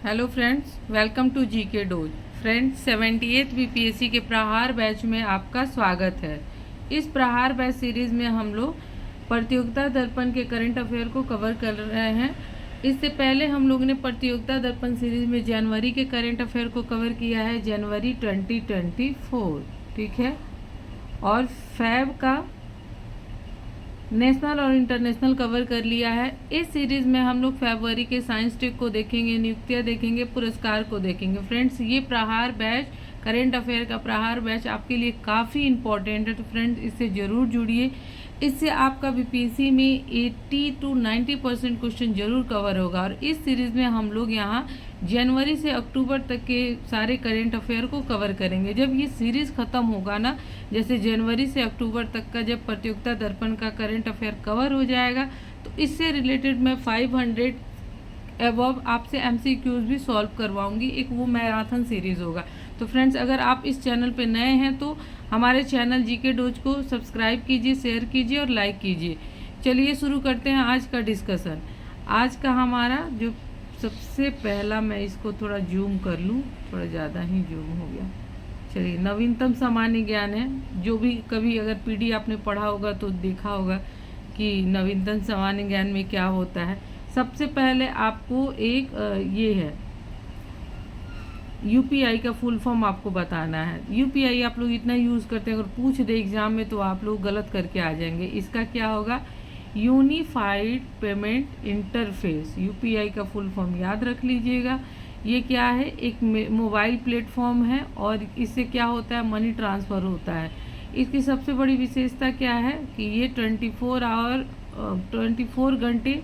Hello friends, welcome to GK dose. Friends, 78th BPSC के Prahar batch में आपका स्वागत है। इस प्रहार बैच सीरीज़ में हम लोग प्रतियोगिता दर्पण के करंट अफेयर को कवर कर रहे हैं। इससे पहले हम लोग ने प्रतियोगिता दर्पण सीरीज़ में जनवरी के करंट अफेयर को कवर किया है, जनवरी 2024, ठीक है। और फैब का नेशनल और इंटरनेशनल कवर कर लिया है। इस सीरीज़ में हम लोग फरवरी के साइंस टेक को देखेंगे, नियुक्तियाँ देखेंगे, पुरस्कार को देखेंगे। फ्रेंड्स, ये प्रहार बैच, करेंट अफेयर का प्रहार बैच आपके लिए काफ़ी इम्पॉर्टेंट है, तो फ्रेंड्स इससे ज़रूर जुड़िए। इससे आपका बीपीएससी में 80 to 90% क्वेश्चन जरूर कवर होगा। और इस सीरीज़ में हम लोग यहाँ जनवरी से अक्टूबर तक के सारे करेंट अफेयर को कवर करेंगे। जब ये सीरीज़ ख़त्म होगा ना, जैसे जनवरी से अक्टूबर तक का जब प्रतियोगिता दर्पण का करंट अफेयर कवर हो जाएगा, तो इससे रिलेटेड मैं 500 एबव आपसे एमसीक्यूज भी सॉल्व करवाऊंगी। एक वो मैराथन सीरीज़ होगा। तो फ्रेंड्स, अगर आप इस चैनल पे नए हैं तो हमारे चैनल जीके डोज को सब्सक्राइब कीजिए, शेयर कीजिए और लाइक कीजिए। चलिए शुरू करते हैं आज का डिस्कशन। आज का हमारा जो सबसे पहला, मैं इसको थोड़ा जूम कर लूँ, थोड़ा ज़्यादा ही जूम हो गया। चलिए, नवीनतम सामान्य ज्ञान है। जो भी कभी अगर पीडी आपने पढ़ा होगा तो देखा होगा कि नवीनतम सामान्य ज्ञान में क्या होता है। सबसे पहले आपको एक ये है यूपीआई का फुल फॉर्म आपको बताना है। यूपीआई आप लोग इतना यूज़ करते हैं, अगर पूछ दे एग्जाम में तो आप लोग गलत करके आ जाएंगे। इसका क्या होगा? Unified payment interface. यूपीआई का फुल फॉर्म याद रख लीजिएगा। ये क्या है? एक मोबाइल प्लेटफॉर्म है और इससे क्या होता है? मनी ट्रांसफ़र होता है। इसकी सबसे बड़ी विशेषता क्या है कि ये 24 घंटे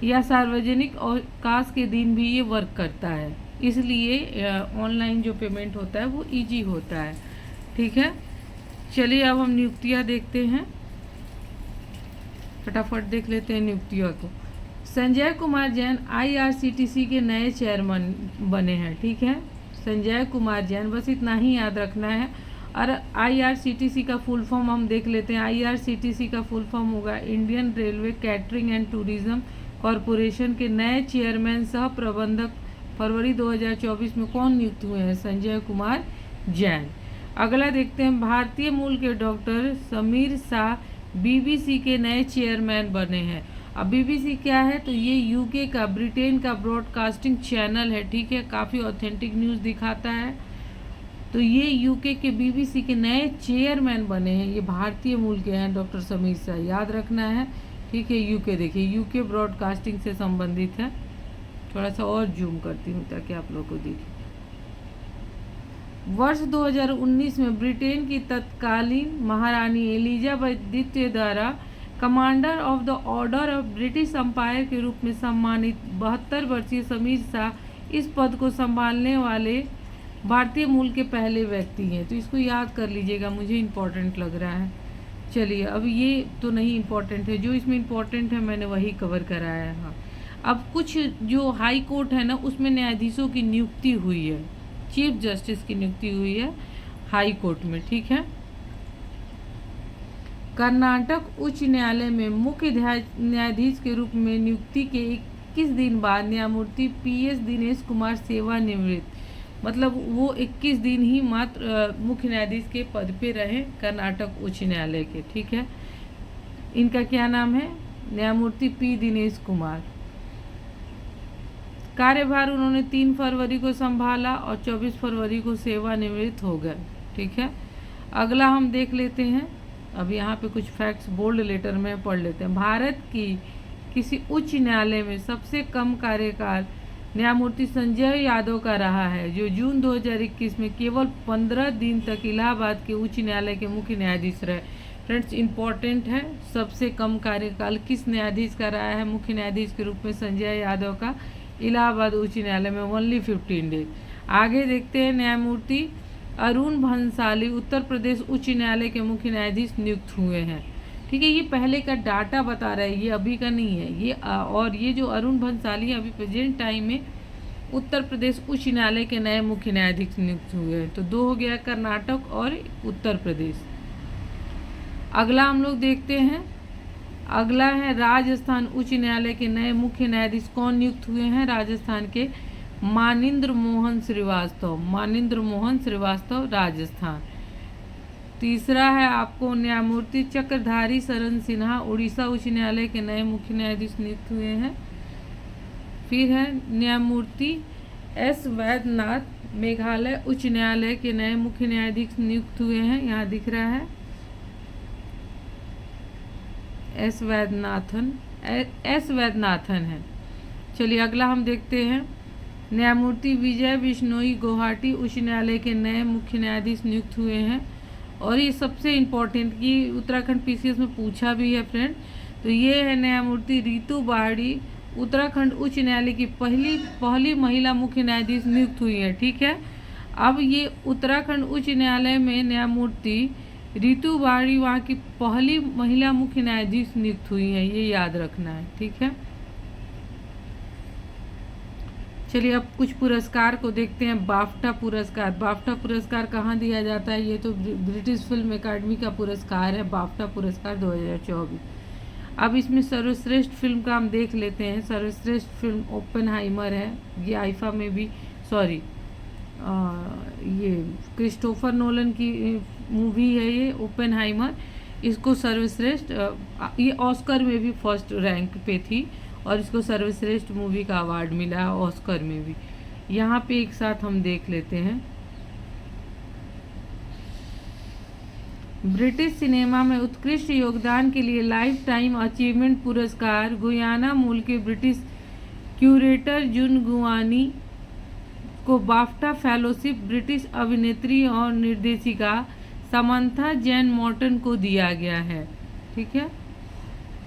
या सार्वजनिक अवकाश के दिन भी ये वर्क करता है। इसलिए ऑनलाइन जो पेमेंट होता है वो इजी होता है, ठीक है। चलिए अब हम नियुक्तियाँ देखते हैं, फटाफट देख लेते हैं नियुक्तियों को। संजय कुमार जैन आईआरसीटीसी के नए चेयरमैन बने हैं, ठीक है। संजय कुमार जैन, बस इतना ही याद रखना है। और आईआरसीटीसी का फुल फॉर्म हम देख लेते हैं। आईआरसीटीसी का फुल फॉर्म होगा Indian railway catering and tourism corporation के नए चेयरमैन सह प्रबंधक फरवरी 2024 में कौन नियुक्त हुए हैं? संजय कुमार जैन। अगला देखते हैं, भारतीय मूल के डॉक्टर समीर शाह बीबीसी के नए चेयरमैन बने हैं। अब बीबीसी क्या है? तो ये यूके का, ब्रिटेन का ब्रॉडकास्टिंग चैनल है, ठीक है। काफ़ी ऑथेंटिक न्यूज़ दिखाता है। तो ये यूके के बीबीसी के नए चेयरमैन बने हैं। ये भारतीय मूल के हैं, डॉक्टर समीर शाह, याद रखना है, ठीक है। यूके, देखिए यूके ब्रॉडकास्टिंग से संबंधित है। थोड़ा सा और जूम करती हूँ ताकि आप लोगों को दिखे। वर्ष 2019 में ब्रिटेन की तत्कालीन महारानी एलिजाबेथ द्वितीय द्वारा commander of the order of British Empire के रूप में सम्मानित 72 वर्षीय समीर शाह इस पद को संभालने वाले भारतीय मूल के पहले व्यक्ति हैं। तो इसको याद कर लीजिएगा, मुझे इम्पोर्टेंट लग रहा है। चलिए, अब ये तो नहीं इम्पोर्टेंट है, जो इसमें इम्पोर्टेंट है मैंने वही कवर कराया है। हाँ, अब कुछ जो हाई कोर्ट है ना, उसमें न्यायाधीशों की नियुक्ति हुई है, चीफ जस्टिस की नियुक्ति हुई है हाई कोर्ट में, ठीक है। कर्नाटक उच्च न्यायालय में मुख्य न्यायाधीश के रूप में नियुक्ति के 21 दिन बाद न्यायमूर्ति पीएस दिनेश कुमार सेवानिवृत्त, मतलब वो 21 दिन ही मात्र मुख्य न्यायाधीश के पद पे रहे कर्नाटक उच्च न्यायालय के, ठीक है। इनका क्या नाम है? न्यायमूर्ति पी दिनेश कुमार। कार्यभार उन्होंने 3 फरवरी को संभाला और 24 फरवरी को सेवानिवृत्त हो गए, ठीक है। अगला हम देख लेते हैं। अब यहाँ पे कुछ फैक्ट्स बोल्ड लेटर में पढ़ लेते हैं। भारत की किसी उच्च न्यायालय में सबसे कम कार्यकाल न्यायमूर्ति संजय यादव का रहा है, जो जून 2021 में केवल 15 दिन तक इलाहाबाद के उच्च न्यायालय के मुख्य न्यायाधीश रहे। फ्रेंड्स, इम्पॉर्टेंट है, सबसे कम कार्यकाल किस न्यायाधीश का रहा है मुख्य न्यायाधीश के रूप में? संजय यादव का, इलाहाबाद उच्च न्यायालय में ओनली 15 डेज। आगे देखते हैं, न्यायमूर्ति अरुण भंसाली उत्तर प्रदेश उच्च न्यायालय के मुख्य न्यायाधीश नियुक्त हुए हैं, ठीक है। ये पहले का डाटा बता रहा है, ये अभी का नहीं है ये। और ये जो अरुण भंसाली अभी प्रेजेंट टाइम में उत्तर प्रदेश उच्च न्यायालय के नए मुख्य न्यायाधीश नियुक्त हुए हैं। तो 2 हो गया, कर्नाटक और उत्तर प्रदेश। अगला हम लोग देखते हैं, अगला है राजस्थान उच्च न्यायालय के नए मुख्य न्यायाधीश कौन नियुक्त हुए हैं? राजस्थान के मानिंद्र मोहन श्रीवास्तव, मानिंद्र मोहन श्रीवास्तव राजस्थान। तीसरा है आपको न्यायमूर्ति चक्रधारी शरण सिन्हा उड़ीसा उच्च न्यायालय के नए मुख्य न्यायाधीश नियुक्त हुए हैं। फिर है न्यायमूर्ति एस वैद्यनाथ मेघालय उच्च न्यायालय के नए मुख्य न्यायाधीश नियुक्त हुए हैं, यहाँ दिख रहा है एस वैद्यनाथन है। चलिए अगला हम देखते हैं न्यायमूर्ति विजय बिश्नोई गुवाहाटी उच्च न्यायालय के नए मुख्य न्यायाधीश नियुक्त हुए हैं। और ये सबसे इम्पोर्टेंट कि उत्तराखंड पीसीएस में पूछा भी है फ्रेंड, तो ये है न्यायमूर्ति रितु बाड़ी उत्तराखंड उच्च न्यायालय की पहली महिला मुख्य न्यायाधीश नियुक्त हुई है। ठीक है, अब ये उत्तराखंड उच्च न्यायालय में न्यायमूर्ति रितु बाड़ी वहाँ की पहली महिला मुख्य न्यायाधीश नियुक्त हुई है, ये याद रखना है। ठीक है, चलिए अब कुछ पुरस्कार को देखते हैं। बाफ्टा पुरस्कार, बाफ्टा पुरस्कार कहाँ दिया जाता है? ये तो ब्रिटिश फिल्म अकादमी का पुरस्कार है, बाफ्टा पुरस्कार 2024। अब इसमें सर्वश्रेष्ठ फिल्म का हम देख लेते हैं। सर्वश्रेष्ठ फिल्म ओपेनहाइमर है, ये आईफा में भी ये क्रिस्टोफर नोलन की मूवी है ये ओपेनहाइमर। इसको सर्वश्रेष्ठ ये ऑस्कर में भी फर्स्ट रैंक पे थी और इसको सर्वश्रेष्ठ मूवी का अवार्ड मिला है ऑस्कर में भी। यहाँ पे एक साथ हम देख लेते हैं। ब्रिटिश सिनेमा में उत्कृष्ट योगदान के लिए लाइफ टाइम अचीवमेंट पुरस्कार गुयाना मूल के ब्रिटिश क्यूरेटर जुन गुआनी को बाफ्टा फेलोशिप ब्रिटिश अभिनेत्री और निर्देशिका समंथा जैन मॉर्टन को दिया गया है। ठीक है,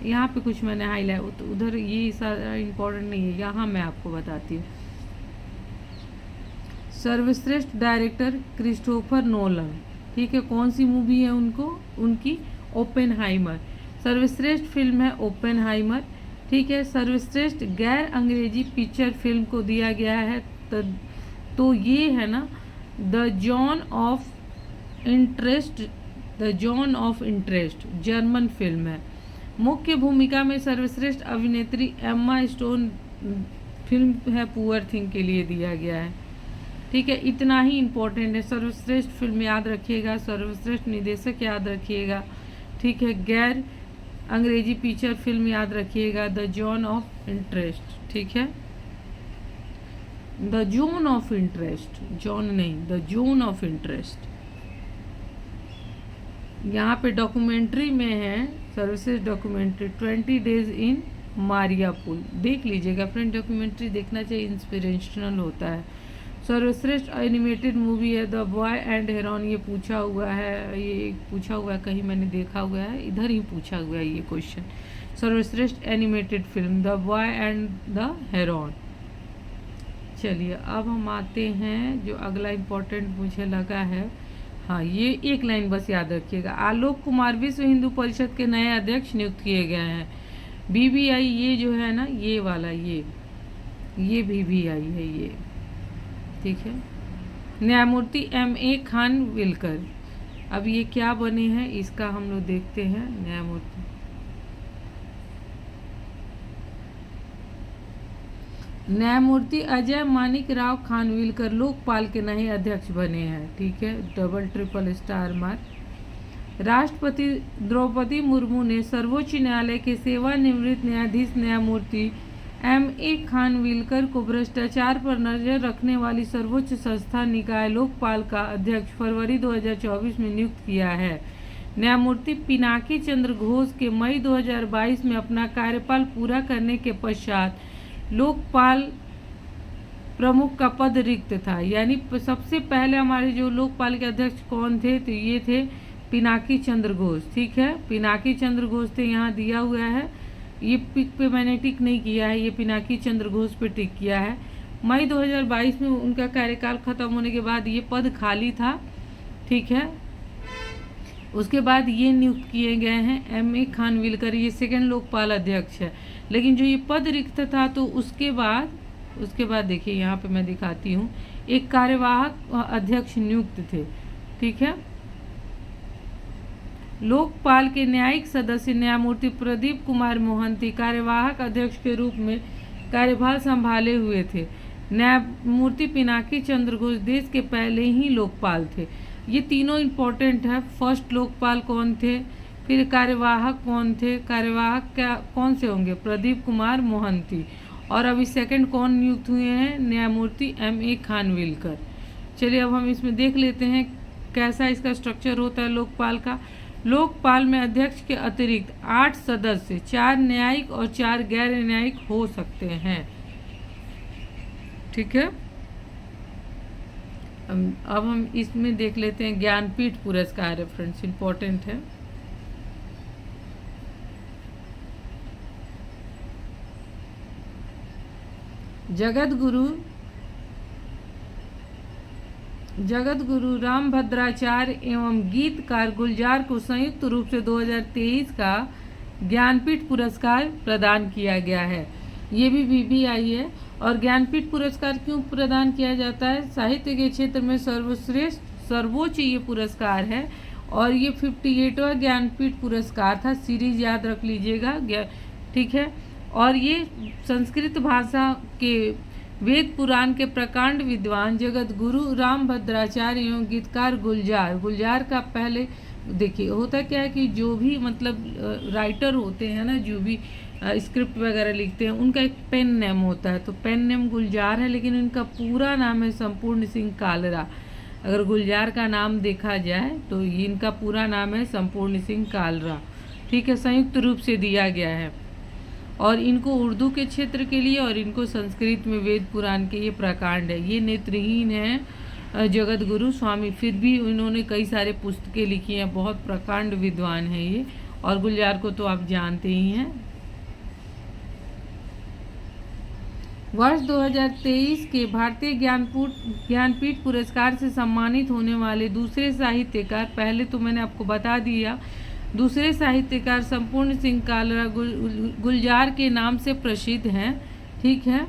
यहाँ पे कुछ मैंने हाईलाइट, उधर ये सारा इम्पोर्टेंट नहीं है, यहाँ मैं आपको बताती हूँ। सर्वश्रेष्ठ डायरेक्टर क्रिस्टोफर नोलन। ठीक है, कौन सी मूवी है उनकी ओपेनहाइमर। सर्वश्रेष्ठ फिल्म है ओपेनहाइमर। ठीक है, सर्वश्रेष्ठ गैर अंग्रेजी पिक्चर फिल्म को दिया गया है तो ये है ना the John of interest, German film है। मुख्य भूमिका में सर्वश्रेष्ठ अभिनेत्री एम्मा स्टोन फिल्म है पुअर थिंग के लिए दिया गया है। ठीक है, इतना ही इम्पोर्टेंट है। सर्वश्रेष्ठ फिल्म याद रखिएगा, सर्वश्रेष्ठ निर्देशक याद रखिएगा। ठीक है, गैर अंग्रेजी पिक्चर फिल्म याद रखिएगा द जॉन ऑफ इंटरेस्ट। ठीक है, the zone of interest, John नहीं, द जोन ऑफ इंटरेस्ट। यहाँ पे डॉक्यूमेंट्री में है सर्वश्रेष्ठ डॉक्यूमेंट्री 20 डेज इन मारियापुल, देख लीजिएगा फ्रेंड, डॉक्यूमेंट्री देखना चाहिए, इंस्पिरेशनल होता है। सर्वश्रेष्ठ एनिमेटेड मूवी है द बॉय एंड हेरोन, ये पूछा हुआ है कहीं मैंने देखा हुआ है, इधर ही पूछा हुआ है ये क्वेश्चन। सर्वश्रेष्ठ animated film the boy and the Heron. चलिए अब हम आते हैं जो अगला इम्पोर्टेंट मुझे लगा है, हाँ ये एक लाइन बस याद रखिएगा। आलोक कुमार विश्व हिंदू परिषद के नए अध्यक्ष नियुक्त किए गए हैं। बीबीआई ये जो है ना ये वाला ये बीबीआई है ये। ठीक है, न्यायमूर्ति M.A. खानविलकर, अब ये क्या बने हैं इसका हम लोग देखते हैं। न्यायमूर्ति अजय मानिक राव खानविलकर लोकपाल के नए अध्यक्ष बने हैं। ठीक है, डबल ट्रिपल स्टार मार्क। राष्ट्रपति द्रौपदी मुर्मू ने सर्वोच्च न्यायालय के सेवानिवृत्त न्यायाधीश न्यायमूर्ति M.A. खानविलकर को भ्रष्टाचार पर नजर रखने वाली सर्वोच्च संस्था निकाय लोकपाल का अध्यक्ष फरवरी 2024 में नियुक्त किया है। न्यायमूर्ति पिनाकी चंद्र घोष के मई 2022 में अपना कार्यकाल पूरा करने के पश्चात लोकपाल प्रमुख का पद रिक्त था। यानी सबसे पहले हमारे जो लोकपाल के अध्यक्ष कौन थे, तो ये थे पिनाकी चंद्र घोष। ठीक है, पिनाकी चंद्र घोष थे, यहाँ दिया हुआ है, ये पिक पे मैंने टिक नहीं किया है, ये पिनाकी चंद्र घोष पे टिक किया है। मई 2022 में उनका कार्यकाल खत्म होने के बाद ये पद खाली था। ठीक है, उसके बाद ये नियुक्त किए गए हैं M.A. खानविलकर, ये सेकंड लोकपाल अध्यक्ष है। लेकिन जो ये पद रिक्त था तो उसके बाद देखिए यहाँ पे मैं दिखाती हूँ, एक कार्यवाहक अध्यक्ष नियुक्त थे। ठीक है, लोकपाल के न्यायिक सदस्य न्यायमूर्ति प्रदीप कुमार मोहंती कार्यवाहक अध्यक्ष के रूप में कार्यभार संभाले हुए थे। न्यायमूर्ति पिनाकी चंद्र घोष देश के पहले ही लोकपाल थे। ये तीनों इम्पोर्टेंट है। फर्स्ट लोकपाल कौन थे, फिर कार्यवाहक कौन थे, कार्यवाहक क्या कौन से होंगे, प्रदीप कुमार मोहंती, और अभी सेकंड कौन नियुक्त हुए हैं, न्यायमूर्ति M.A. खानविलकर। चलिए अब हम इसमें देख लेते हैं कैसा इसका स्ट्रक्चर होता है लोकपाल का। लोकपाल में अध्यक्ष के अतिरिक्त 8 सदस्य, 4 न्यायिक और 4 गैर न्यायिक हो सकते हैं। ठीक है, अब हम इसमें देख लेते हैं ज्ञानपीठ पुरस्कार है फ्रेंड्स, इंपॉर्टेंट है। जगत गुरु रामभद्राचार्य एवं गीतकार गुलजार को संयुक्त रूप से 2023 का ज्ञानपीठ पुरस्कार प्रदान किया गया है। ये भी BBI है। और ज्ञानपीठ पुरस्कार क्यों प्रदान किया जाता है, साहित्य के क्षेत्र में सर्वोच्च ये पुरस्कार है और ये 58वां ज्ञानपीठ पुरस्कार था। सीरीज याद रख लीजिएगा, ठीक है। और ये संस्कृत भाषा के वेद पुराण के प्रकांड विद्वान जगत गुरु रामभद्राचार्य एवं गीतकार गुलजार का पहले देखिए होता क्या है कि जो भी मतलब राइटर होते हैं ना, जो भी स्क्रिप्ट वगैरह लिखते हैं, उनका एक पेन नेम होता है। तो पेन नेम गुलजार है, लेकिन इनका पूरा नाम है संपूर्ण सिंह कालरा। अगर गुलजार का नाम देखा जाए तो इनका पूरा नाम है संपूर्ण सिंह कालरा। ठीक है, संयुक्त रूप से दिया गया है। और इनको उर्दू के क्षेत्र के लिए और इनको संस्कृत में वेद पुराण के ये प्रकांड है। ये नेत्रहीन है जगत गुरु स्वामी, फिर भी इन्होंने कई सारे पुस्तकें लिखी हैं, बहुत प्रकांड विद्वान हैं ये। और गुलजार को तो आप जानते ही हैं। वर्ष 2023 के भारतीय ज्ञानपीठ पुरस्कार से सम्मानित होने वाले दूसरे साहित्यकार, पहले तो मैंने आपको बता दिया, दूसरे साहित्यकार संपूर्ण सिंह कालरा गुलजार के नाम से प्रसिद्ध हैं। ठीक है,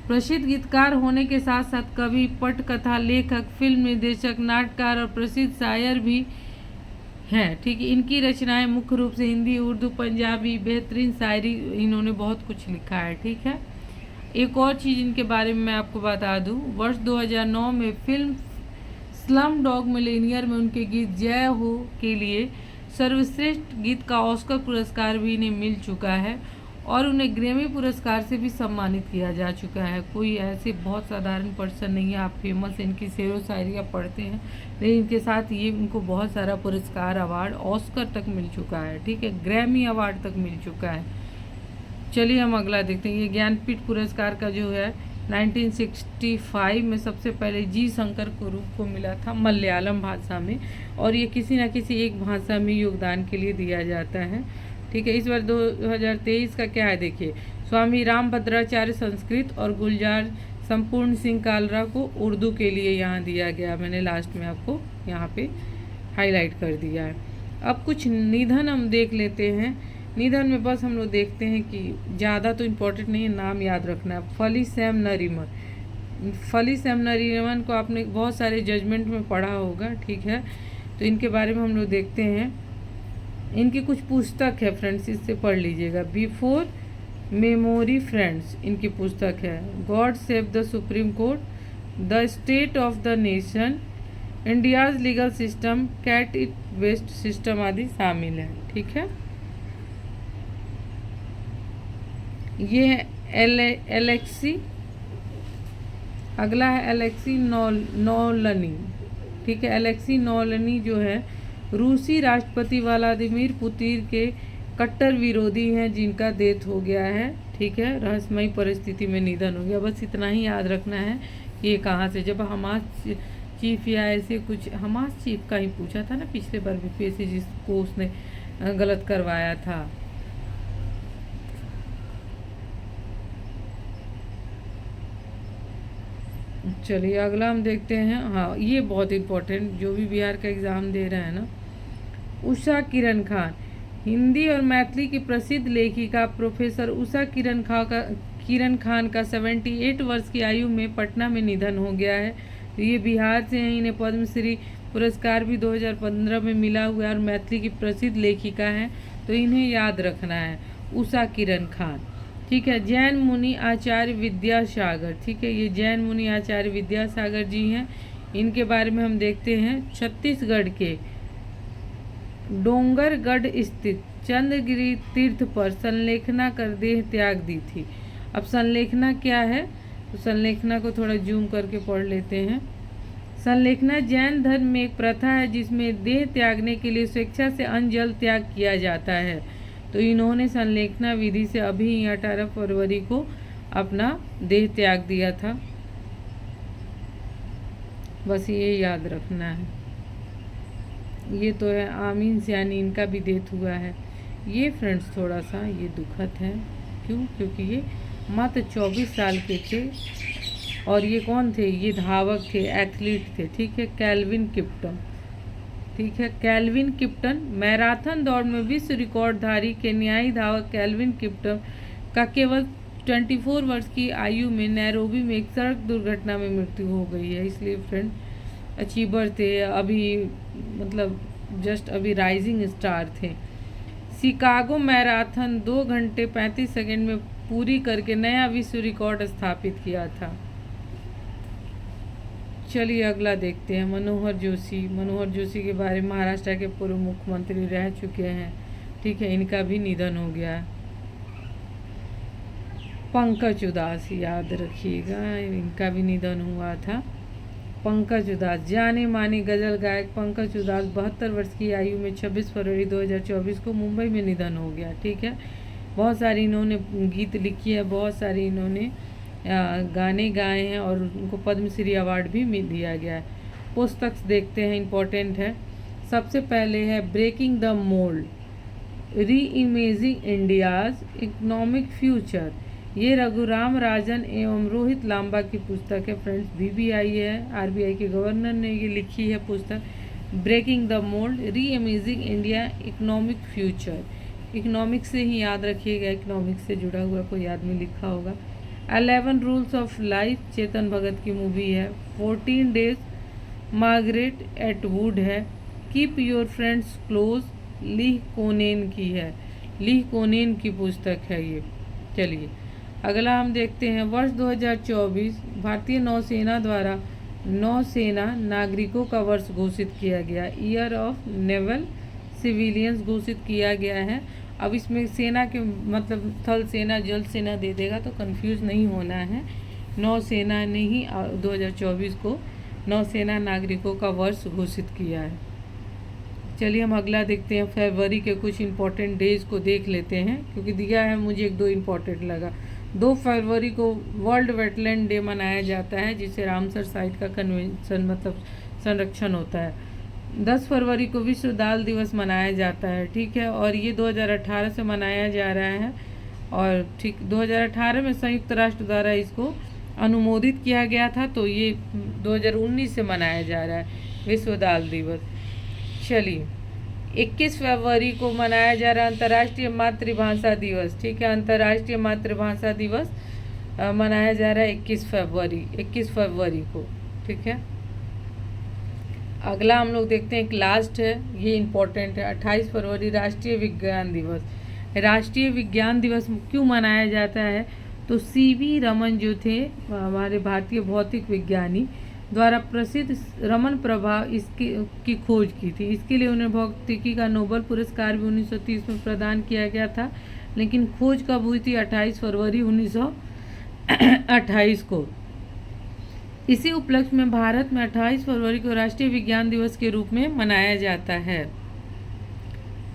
प्रसिद्ध गीतकार होने के साथ साथ कवि, पटकथा लेखक, फिल्म निर्देशक, नाटककार और प्रसिद्ध शायर भी हैं। ठीक है, इनकी रचनाएं मुख्य रूप से हिंदी, उर्दू, पंजाबी, बेहतरीन शायरी, इन्होंने बहुत कुछ लिखा है। ठीक है, एक और चीज़ इनके बारे में मैं आपको बता दूं, वर्ष 2009 में फिल्म स्लम डॉग मिलेनियर में उनके गीत जय हो के लिए सर्वश्रेष्ठ गीत का ऑस्कर पुरस्कार भी इन्हें मिल चुका है और उन्हें ग्रैमी पुरस्कार से भी सम्मानित किया जा चुका है। कोई ऐसे बहुत साधारण पर्सन नहीं है, आप फेमस इनकी शेरो शायरियाँ पढ़ते हैं, लेकिन इनके साथ ये इनको बहुत सारा पुरस्कार, अवार्ड, ऑस्कर तक मिल चुका है। ठीक है, ग्रैमी अवार्ड तक मिल चुका है। चलिए हम अगला देखते हैं। ये ज्ञानपीठ पुरस्कार का जो है 1965 में सबसे पहले जी शंकर कुरुप को मिला था मलयालम भाषा में, और ये किसी न किसी एक भाषा में योगदान के लिए दिया जाता है। ठीक है, इस बार 2023 का क्या है देखिए, स्वामी रामभद्राचार्य संस्कृत और गुलजार संपूर्ण सिंह कालरा को उर्दू के लिए यहाँ दिया गया। मैंने लास्ट में आपको यहाँ पे हाईलाइट कर दिया है। अब कुछ निधन हम देख लेते हैं। निधन में बस हम लोग देखते हैं कि ज़्यादा तो इम्पोर्टेंट नहीं है, नाम याद रखना है। फली सैम नरीमन को आपने बहुत सारे जजमेंट में पढ़ा होगा। ठीक है, तो इनके बारे में हम लोग देखते हैं। इनकी कुछ पुस्तक है फ्रेंड्स, इससे पढ़ लीजिएगा। बिफोर मेमोरी फ्रेंड्स इनकी पुस्तक है। God save the Supreme Court, the state of the nation, India's legal system, cat it west system आदि शामिल है। ठीक है, ये है एलेक्सी, अगला है एलेक्सी नौलनी। ठीक है, एलेक्सी नौलनी जो है रूसी राष्ट्रपति व्लादिमीर पुतिन के कट्टर विरोधी हैं, जिनका डेथ हो गया है। ठीक है, रहस्यमयी परिस्थिति में निधन हो गया। बस इतना ही याद रखना है कि ये कहाँ से, जब हमास चीफ या ऐसे कुछ, हमास चीफ का ही पूछा था ना पिछले बार बीपीएससी, जिसको उसने गलत करवाया था। चलिए अगला हम देखते हैं। हाँ, ये बहुत इम्पोर्टेंट, जो भी बिहार का एग्ज़ाम दे रहे हैं ना, उषा किरण खान, हिंदी और मैथिली की प्रसिद्ध लेखिका प्रोफेसर उषा किरण खान का 78 वर्ष की आयु में पटना में निधन हो गया है। तो ये बिहार से हैं। इन्हें पद्मश्री पुरस्कार भी 2015 में मिला हुआ है और मैथिली की प्रसिद्ध लेखिका हैं, तो इन्हें याद रखना है, उषा किरण खान। ठीक है। जैन मुनि आचार्य विद्यासागर, ठीक है, ये जैन मुनि आचार्य विद्यासागर जी हैं। इनके बारे में हम देखते हैं। छत्तीसगढ़ के डोंगरगढ़ स्थित चंद्रगिरी तीर्थ पर संलेखना कर देह त्याग दी थी। अब संलेखना क्या है, तो संलेखना को थोड़ा जूम करके पढ़ लेते हैं। संलेखना जैन धर्म में एक प्रथा है जिसमें देह त्यागने के लिए स्वेच्छा से अन्न जल त्याग किया जाता है। तो इन्होंने संलेखना विधि से अभी 18 फरवरी को अपना देह त्याग दिया था। बस ये याद रखना है। ये तो है आमीन सियानी, इनका भी डेथ हुआ है। ये फ्रेंड्स थोड़ा सा ये दुखद है। क्यों? क्योंकि ये मात्र 24 साल के थे। और ये कौन थे? ये धावक थे, एथलीट थे, ठीक है, कैल्विन किप्टन। ठीक है, कैल्विन किप्टन मैराथन दौड़ में विश्व रिकॉर्डधारी केन्याई धावक कैल्विन किप्टन का केवल 24 वर्ष की आयु में नैरोबी में एक सड़क दुर्घटना में मृत्यु हो गई है। इसलिए फ्रेंड अचीवर थे, अभी मतलब जस्ट अभी राइजिंग स्टार थे। शिकागो मैराथन 2 घंटे 35 सेकंड में पूरी करके नया विश्व रिकॉर्ड स्थापित किया था। चलिए अगला देखते हैं। मनोहर जोशी। मनोहर जोशी के बारे में महाराष्ट्र के पूर्व मुख्यमंत्री रह चुके हैं, ठीक है, इनका भी निधन हो गया। पंकज उदास, याद रखिएगा, इनका भी निधन हुआ था। पंकज उदास, जाने माने गजल गायक पंकज उदास 72 वर्ष की आयु में 26 फरवरी 2024 को मुंबई में निधन हो गया। ठीक है, बहुत सारी इन्होंने गीत लिखी है, बहुत सारी इन्होंने गाने गाए हैं और उनको पद्मश्री अवार्ड भी मिल दिया गया है। पुस्तक देखते हैं, इम्पोर्टेंट है। सबसे पहले है ब्रेकिंग द मोल्ड, री इमेजिंग इंडियाज इकोनॉमिक फ्यूचर। ये रघुराम राजन एवं रोहित लांबा की पुस्तक है फ्रेंड्स। BBI है, RBI के गवर्नर ने ये लिखी है पुस्तक, ब्रेकिंग द मोल्ड, री imaging India economic future. Economics से ही याद रखिएगा, इकोनॉमिक्स से जुड़ा हुआ कोई आदमी लिखा होगा। 11 rules of life Chetan Bhagat की मूवी है। 14 डेज मार्गरेट एटवुड है। कीप योर फ्रेंड्स क्लोज लीह कोनेन की है, लीह कोनेन की पुस्तक है ये। चलिए अगला हम देखते हैं। वर्ष 2024 भारतीय नौसेना द्वारा नौसेना नागरिकों का वर्ष घोषित किया गया, ईयर ऑफ नेवल सिविलियंस घोषित किया गया है। अब इसमें सेना के मतलब थल सेना जल सेना दे देगा तो कंफ्यूज नहीं होना है। नौसेना ने ही 2024 को नौसेना नागरिकों का वर्ष घोषित किया है। चलिए हम अगला देखते हैं। फरवरी के कुछ इम्पोर्टेंट डेज को देख लेते हैं, क्योंकि दिया है मुझे 1-2 इम्पोर्टेंट लगा। 2 फरवरी को वर्ल्ड वेटलैंड डे मनाया जाता है, जिसे रामसर साइट का कन्वेंशन मतलब संरक्षण होता है। 10 फरवरी को विश्व दाल दिवस मनाया जाता है, ठीक है, और ये 2018 से मनाया जा रहा है। और ठीक 2018 में संयुक्त राष्ट्र द्वारा इसको अनुमोदित किया गया था, तो ये 2019 से मनाया जा रहा है विश्व दाल दिवस। चलिए 21 फरवरी को मनाया जा रहा है अंतर्राष्ट्रीय मातृभाषा दिवस, ठीक है, अंतर्राष्ट्रीय मातृभाषा दिवस मनाया जा रहा है 21 फरवरी को, ठीक है। अगला हम लोग देखते हैं, एक लास्ट है, ये इम्पोर्टेंट है। 28 फरवरी राष्ट्रीय विज्ञान दिवस। राष्ट्रीय विज्ञान दिवस क्यों मनाया जाता है? तो CV रमन जो थे हमारे भारतीय भौतिक विज्ञानी द्वारा प्रसिद्ध रमन प्रभाव की खोज की थी। इसके लिए उन्हें भौतिकी का नोबेल पुरस्कार भी 1930 में प्रदान किया गया था। लेकिन खोज कब हुई थी? 28 फरवरी 1928 को। इसी उपलक्ष्य में भारत में 28 फरवरी को राष्ट्रीय विज्ञान दिवस के रूप में मनाया जाता है।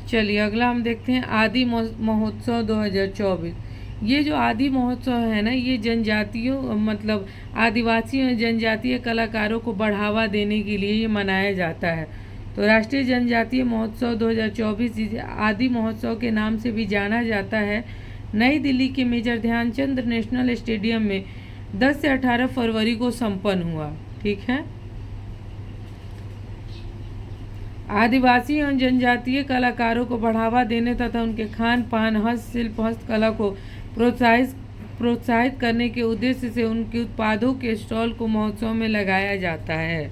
चलिए अगला हम देखते हैं आदि महोत्सव 2024। ये जो आदि महोत्सव है ना, ये जनजातियों मतलब आदिवासी और जनजातीय कलाकारों को बढ़ावा देने के लिए ये मनाया जाता है। तो राष्ट्रीय जनजातीय महोत्सव 2024 आदि महोत्सव के नाम से भी जाना जाता है, नई दिल्ली के मेजर ध्यानचंद नेशनल स्टेडियम में 10 से 18 फरवरी को संपन्न हुआ, ठीक है। आदिवासी और जनजातीय कलाकारों को बढ़ावा देने तथा उनके खान पान, हस्तशिल्प, हस्तकला को प्रोत्साहित करने के उद्देश्य से उनके उत्पादों के स्टॉल को महोत्सव में लगाया जाता है,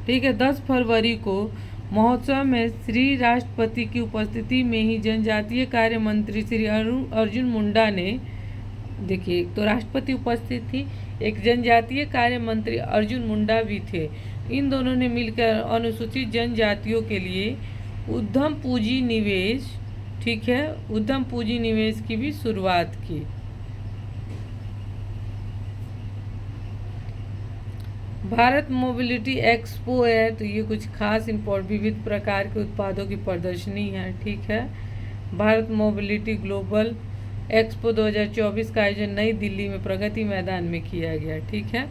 ठीक है। 10 फरवरी को महोत्सव में श्री राष्ट्रपति की उपस्थिति में ही जनजातीय कार्य मंत्री श्री अर्जुन मुंडा ने देखिए, एक तो राष्ट्रपति उपस्थित थी, एक जनजातीय कार्य मंत्री अर्जुन मुंडा भी थे। इन दोनों ने मिलकर अनुसूचित जनजातियों के लिए उद्यम पूंजी निवेश, ठीक है, उद्यम पूंजी निवेश की भी शुरुआत की। भारत मोबिलिटी एक्सपो है, तो ये कुछ खास विविध प्रकार के उत्पादों की प्रदर्शनी है, ठीक है। भारत मोबिलिटी ग्लोबल एक्सपो 2024 का आयोजन नई दिल्ली में प्रगति मैदान में किया गया, ठीक है।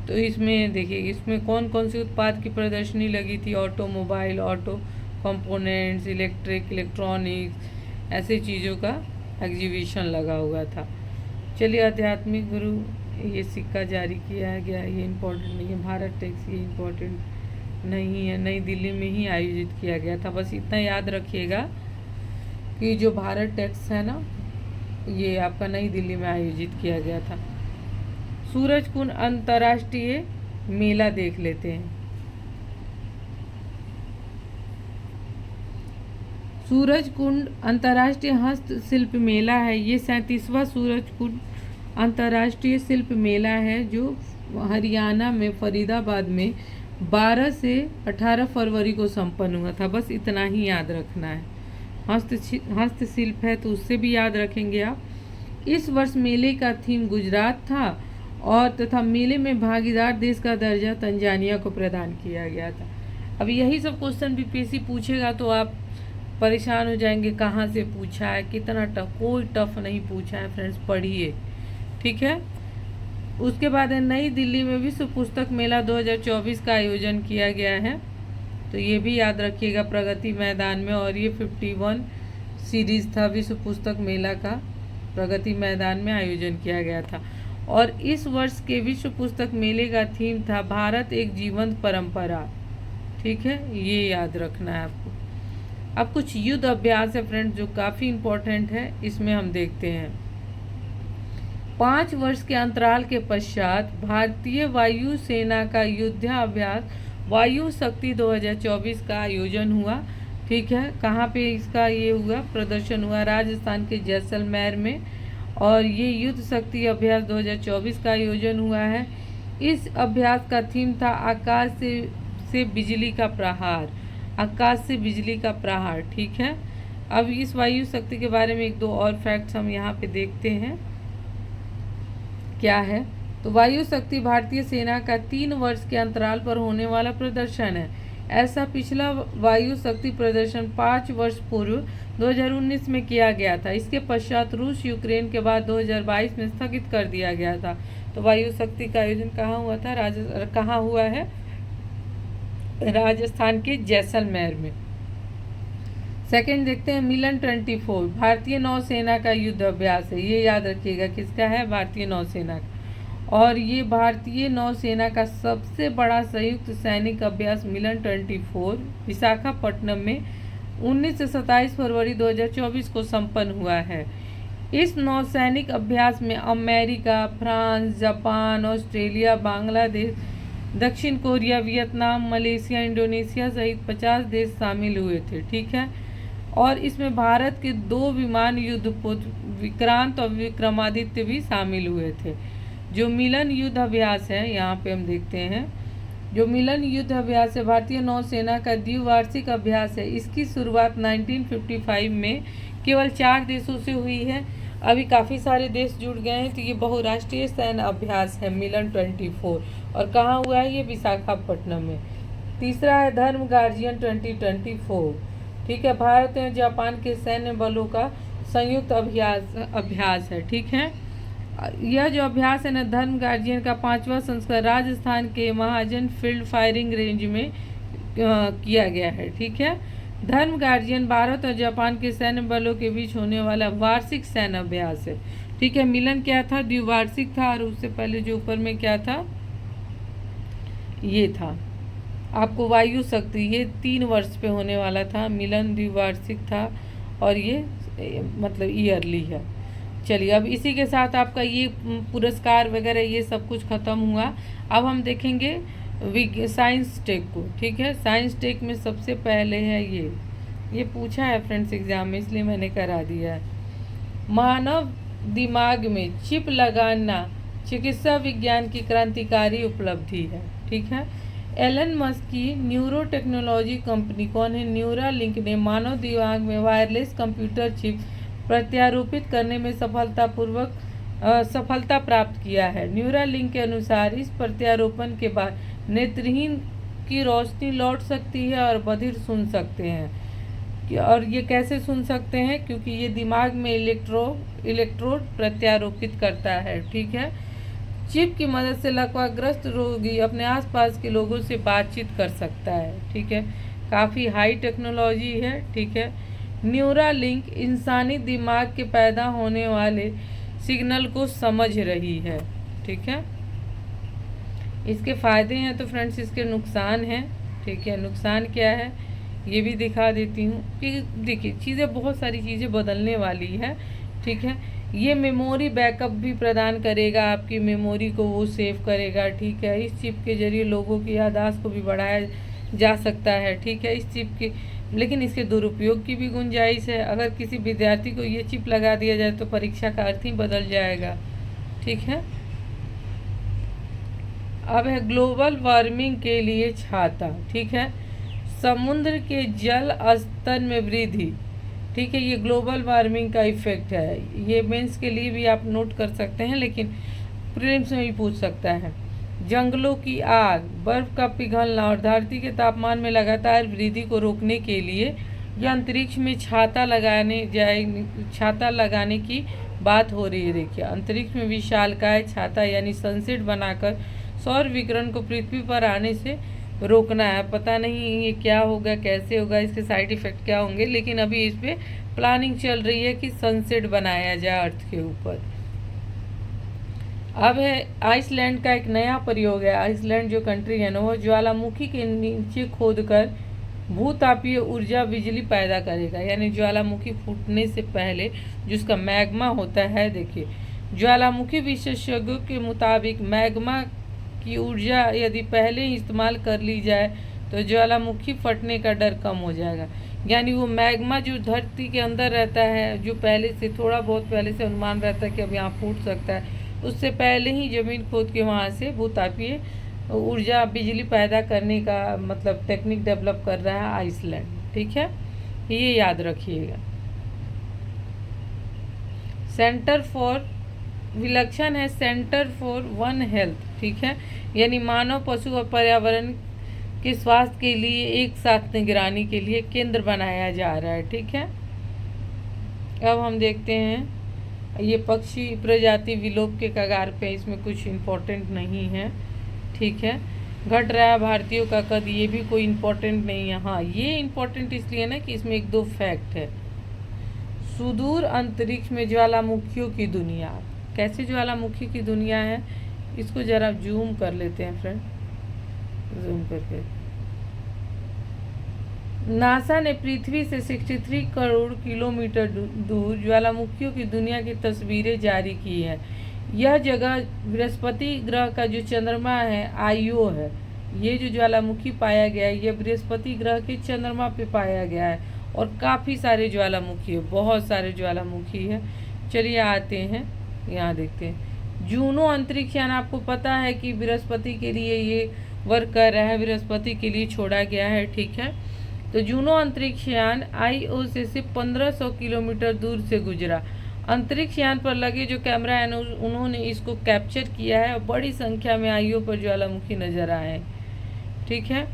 तो इसमें देखिए, इसमें कौन कौन से उत्पाद की प्रदर्शनी लगी थी? ऑटोमोबाइल, ऑटो कंपोनेंट्स, इलेक्ट्रॉनिक्स, ऐसे चीज़ों का एग्जीबिशन लगा हुआ था। चलिए, आध्यात्मिक गुरु ये सिक्का जारी किया गया, ये इम्पोर्टेंट नहीं है। भारत टैक्स ये इम्पोर्टेंट नहीं है, नई दिल्ली में ही आयोजित किया गया था। बस इतना याद रखिएगा कि जो भारत टैक्स है ना, ये आपका नई दिल्ली में आयोजित किया गया था। सूरजकुंड अंतर्राष्ट्रीय मेला देख लेते हैं। सूरजकुंड अंतर्राष्ट्रीय हस्तशिल्प मेला है, ये 37वां सूरजकुंड अंतर्राष्ट्रीय शिल्प मेला है, जो हरियाणा में फरीदाबाद में 12 से 18 फरवरी को संपन्न हुआ था। बस इतना ही याद रखना है। हस्तशिल्प है तो उससे भी याद रखेंगे आप। इस वर्ष मेले का थीम गुजरात था और तथा मेले में भागीदार देश का दर्जा तंजानिया को प्रदान किया गया था। अब यही सब क्वेश्चन बीपीएससी पूछेगा तो आप परेशान हो जाएंगे, कहाँ से पूछा है, कितना टफ। कोई टफ नहीं पूछा है फ्रेंड्स, पढ़िए, ठीक है। उसके बाद है नई दिल्ली में विश्व पुस्तक मेला 2024 का आयोजन किया गया है, तो ये भी याद रखिएगा प्रगति मैदान में। और ये 51 सीरीज था, विश्व पुस्तक मेला का प्रगति मैदान में आयोजन किया गया था। और इस वर्ष के विश्व पुस्तक मेले का थीम था भारत एक जीवंत परंपरा, ठीक है, ये याद रखना है आपको। अब कुछ युद्ध अभ्यास है फ्रेंड्स जो काफ़ी इम्पोर्टेंट है, इसमें हम देखते हैं। 5 वर्ष के अंतराल के पश्चात भारतीय वायु सेना का युद्धाभ्यास वायु शक्ति 2024 का आयोजन हुआ, ठीक है। कहाँ पे इसका ये हुआ, प्रदर्शन हुआ? राजस्थान के जैसलमेर में। और ये युद्ध शक्ति अभ्यास 2024 का आयोजन हुआ है। इस अभ्यास का थीम था आकाश से बिजली का प्रहार, आकाश से बिजली का प्रहार, ठीक है। अब इस वायु शक्ति के बारे में 1-2 और फैक्ट्स हम यहाँ पे देखते हैं क्या है। तो वायु शक्ति भारतीय सेना का 3 वर्ष के अंतराल पर होने वाला प्रदर्शन है। ऐसा पिछला वायु शक्ति प्रदर्शन 5 वर्ष पूर्व 2019 में किया गया था। इसके पश्चात रूस यूक्रेन के बाद 2022 में स्थगित कर दिया गया था। तो वायु शक्ति का आयोजन कहाँ हुआ था? कहाँ हुआ है? राजस्थान के जैसलमेर में। सेकंड देखते हैं, मिलन 24 भारतीय नौसेना का युद्ध अभ्यास है। ये याद रखिएगा किसका है? भारतीय नौसेना का। और ये भारतीय नौसेना का सबसे बड़ा संयुक्त सैनिक अभ्यास मिलन 24 विशाखापट्टनम में 19 से 27 फरवरी 2024 को संपन्न हुआ है। इस नौसैनिक अभ्यास में America, France, Japan, Australia, Bangladesh, दक्षिण कोरिया, वियतनाम, मलेशिया, इंडोनेशिया सहित 50 देश शामिल हुए थे, ठीक है। और इसमें भारत के 2 विमान युद्धपोत विक्रांत और विक्रमादित्य भी शामिल हुए थे। जो मिलन युद्ध अभ्यास है, यहाँ पे हम देखते हैं, जो मिलन युद्ध अभ्यास है भारतीय नौसेना का द्विवार्षिक अभ्यास है। इसकी शुरुआत 1955 में केवल 4 देशों से हुई है। अभी काफ़ी सारे देश जुड़ गए हैं, तो ये बहुराष्ट्रीय सैन्य अभ्यास है मिलन 24। और कहाँ हुआ है? ये विशाखापट्टनम में। तीसरा है धर्म गार्जियन 2024, ठीक है। भारत और जापान के सैन्य बलों का संयुक्त अभ्यास है, ठीक है। यह जो अभ्यास है ना, धर्म गार्जियन का 5वां संस्करण राजस्थान के महाजन फील्ड फायरिंग रेंज में किया गया है, ठीक है। धर्म गार्जियन भारत और जापान के सैन्य बलों के बीच होने वाला वार्षिक सैन्य अभ्यास है, ठीक है। मिलन क्या था? द्विवार्षिक था। और उससे पहले जो ऊपर में क्या था, ये था आपको वायु शक्ति, ये 3 वर्ष पे होने वाला था। मिलन द्विवार्षिक था और ये मतलब ईयरली है। चलिए, अब इसी के साथ आपका ये पुरस्कार वगैरह ये सब कुछ ख़त्म हुआ। अब हम देखेंगे साइंस टेक को, ठीक है। साइंस टेक में सबसे पहले है ये पूछा है फ्रेंड्स एग्जाम में, इसलिए मैंने करा दिया है। मानव दिमाग में चिप लगाना चिकित्सा विज्ञान की क्रांतिकारी उपलब्धि है। ठीक है। एलन मस्क की न्यूरो टेक्नोलॉजी कंपनी कौन है? न्यूरालिंक ने मानव दिमाग में वायरलेस कंप्यूटर चिप प्रत्यारोपित करने में सफलता प्राप्त किया है। न्यूरालिंक के अनुसार इस प्रत्यारोपण के बाद नेत्रहीन की रोशनी लौट सकती है और बधिर सुन सकते हैं। और ये कैसे सुन सकते हैं? क्योंकि ये दिमाग में इलेक्ट्रोड प्रत्यारोपित करता है। ठीक है। चिप की मदद से लकवाग्रस्त रोगी अपने आसपास के लोगों से बातचीत कर सकता है। ठीक है। काफ़ी हाई टेक्नोलॉजी है। ठीक है। न्यूरालिंक इंसानी दिमाग के पैदा होने वाले सिग्नल को समझ रही है। ठीक है। इसके फ़ायदे हैं तो फ्रेंड्स इसके नुकसान हैं। ठीक है। नुकसान क्या है ये भी दिखा देती हूँ कि देखिए चीज़ें बहुत सारी चीज़ें बदलने वाली है। ठीक है। ये मेमोरी बैकअप भी प्रदान करेगा, आपकी मेमोरी को वो सेव करेगा। ठीक है। इस चिप के जरिए लोगों की याददाश्त को भी बढ़ाया जा सकता है। ठीक है। इस चिप के लेकिन इसके दुरुपयोग की भी गुंजाइश है। अगर किसी विद्यार्थी को ये चिप लगा दिया जाए तो परीक्षा का अर्थ ही बदल जाएगा। ठीक है। अब है ग्लोबल वार्मिंग के लिए छाता। ठीक है। समुद्र के जल स्तर में वृद्धि। ठीक है। ये ग्लोबल वार्मिंग का इफेक्ट है। ये मेंस के लिए भी आप नोट कर सकते हैं, लेकिन प्रीलिम्स में भी पूछ सकता है। जंगलों की आग, बर्फ का पिघलना और धरती के तापमान में लगातार वृद्धि को रोकने के लिए यह अंतरिक्ष में छाता लगाने की बात हो रही है। देखिए अंतरिक्ष में विशालकाय छाता यानी सनसेट बनाकर सौर विकिरण को पृथ्वी पर आने से रोकना है। पता नहीं ये क्या होगा, कैसे होगा, इसके साइड इफ़ेक्ट क्या होंगे, लेकिन अभी इस पर प्लानिंग चल रही है कि सनसेट बनाया जाए अर्थ के ऊपर। अब है आइसलैंड का एक नया प्रयोग है। आइसलैंड जो कंट्री है ना वो ज्वालामुखी के नीचे खोदकर भूतापीय ऊर्जा बिजली पैदा करेगा। यानी ज्वालामुखी फूटने से पहले जो उसका मैग्मा होता है, देखिए ज्वालामुखी विशेषज्ञों के मुताबिक मैग्मा की ऊर्जा यदि पहले ही इस्तेमाल कर ली जाए तो ज्वालामुखी फटने का डर कम हो जाएगा। यानी वो मैग्मा जो धरती के अंदर रहता है, जो पहले से थोड़ा बहुत पहले से अनुमान रहता है कि अब यहाँ फूट सकता है, उससे पहले ही ज़मीन खोद के वहाँ से भूतापीय ऊर्जा बिजली पैदा करने का मतलब टेक्निक डेवलप कर रहा है आइसलैंड। ठीक है। ये याद रखिएगा। सेंटर फॉर विलक्षण है सेंटर फॉर वन हेल्थ। ठीक है। यानी मानव, पशु और पर्यावरण के स्वास्थ्य के लिए एक साथ निगरानी के लिए केंद्र बनाया जा रहा है। ठीक है। अब हम देखते हैं ये पक्षी प्रजाति विलोप के कगार पे, इसमें कुछ इम्पोर्टेंट नहीं है। ठीक है। घट रहा है भारतीयों का कद, ये भी कोई इम्पोर्टेंट नहीं है। हाँ ये इम्पोर्टेंट इसलिए ना कि इसमें एक दो फैक्ट है। सुदूर अंतरिक्ष में ज्वालामुखियों की दुनिया। कैसे ज्वालामुखी की दुनिया है इसको जरा जूम कर लेते हैं फ्रेंड, जूम करके। नासा ने पृथ्वी से 63 करोड़ किलोमीटर दूर ज्वालामुखियों की दुनिया की तस्वीरें जारी की हैं। यह जगह बृहस्पति ग्रह का जो चंद्रमा है आईओ है। ये जो ज्वालामुखी पाया गया है ये बृहस्पति ग्रह के चंद्रमा पे पाया गया है और काफ़ी सारे ज्वालामुखी है, बहुत सारे ज्वालामुखी है। चलिए आते हैं यहाँ देखते हैं। जूनो अंतरिक्ष यान, आपको पता है कि बृहस्पति के लिए ये वर्क कर रहा है, बृहस्पति के लिए छोड़ा गया है। ठीक है। तो जूनो अंतरिक्ष यान आईओ से सिर्फ 1500 किलोमीटर दूर से गुजरा। अंतरिक्ष यान पर लगे जो कैमरा है उन्होंने इसको कैप्चर किया है और बड़ी संख्या में आईओ पर ज्वालामुखी नजर आए। ठीक है।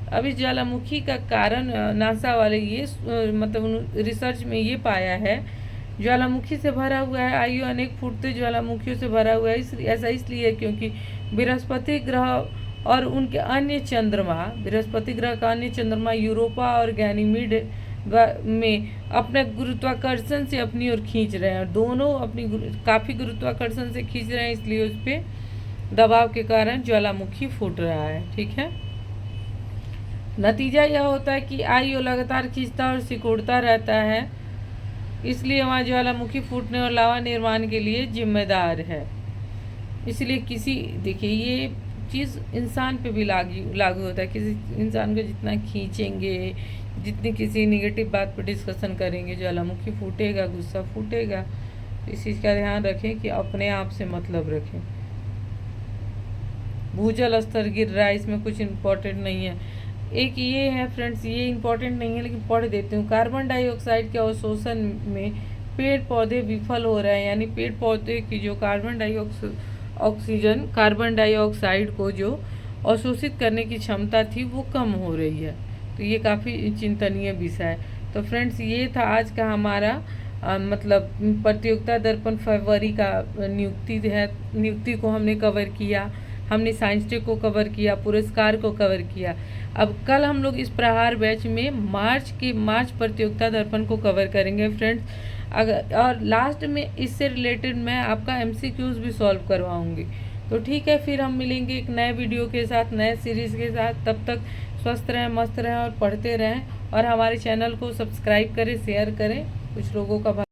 अब इस ज्वालामुखी का कारण नासा वाले ये मतलब रिसर्च में ये पाया है, ज्वालामुखी से भरा हुआ है आईओ अनेक फूटते ज्वालामुखियों से भरा हुआ है। ऐसा इसलिए क्योंकि बृहस्पति ग्रह और उनके अन्य चंद्रमा, बृहस्पति ग्रह का अन्य चंद्रमा यूरोपा और गैनीमीड में अपने गुरुत्वाकर्षण से अपनी ओर खींच रहे हैं और दोनों अपनी काफ़ी गुरुत्वाकर्षण से खींच रहे हैं, इसलिए उस पर दबाव के कारण ज्वालामुखी फूट रहा है। ठीक है। नतीजा यह होता है कि आईओ लगातार खींचता और सिकुड़ता रहता है, इसलिए वहाँ ज्वालामुखी फूटने और लावा निर्माण के लिए जिम्मेदार है। इसलिए देखिए ये चीज़ इंसान पे भी लागू होता है। किसी इंसान को जितना खींचेंगे, जितनी किसी निगेटिव बात पर डिस्कशन करेंगे, ज्वालामुखी फूटेगा, गुस्सा फूटेगा। तो इस चीज़ का ध्यान रखें कि अपने आप से मतलब रखें। भूजल स्तर गिर रहा है, इसमें कुछ इम्पोर्टेंट नहीं है। एक ये है फ्रेंड्स, ये इम्पोर्टेंट नहीं है लेकिन पढ़ देती हूँ। कार्बन डाइऑक्साइड के अवशोषण में पेड़ पौधे विफल हो रहे हैं, यानी पेड़ पौधे की जो कार्बन डाइऑक्साइड को जो अवशोषित करने की क्षमता थी वो कम हो रही है। तो ये काफ़ी चिंतनीय विषय है। तो फ्रेंड्स ये था आज का हमारा मतलब प्रतियोगिता दर्पण फरवरी का नियुक्ति को हमने कवर किया, हमने साइंस डे को कवर किया, पुरस्कार को कवर किया। अब कल हम लोग इस प्रहार बैच में मार्च प्रतियोगिता दर्पण को कवर करेंगे फ्रेंड्स। अगर और लास्ट में इससे रिलेटेड मैं आपका MCQs भी सॉल्व करवाऊंगी। तो ठीक है, फिर हम मिलेंगे एक नए वीडियो के साथ, नए सीरीज़ के साथ। तब तक स्वस्थ रहें, मस्त रहें और पढ़ते रहें, और हमारे चैनल को सब्सक्राइब करें, शेयर करें, कुछ लोगों का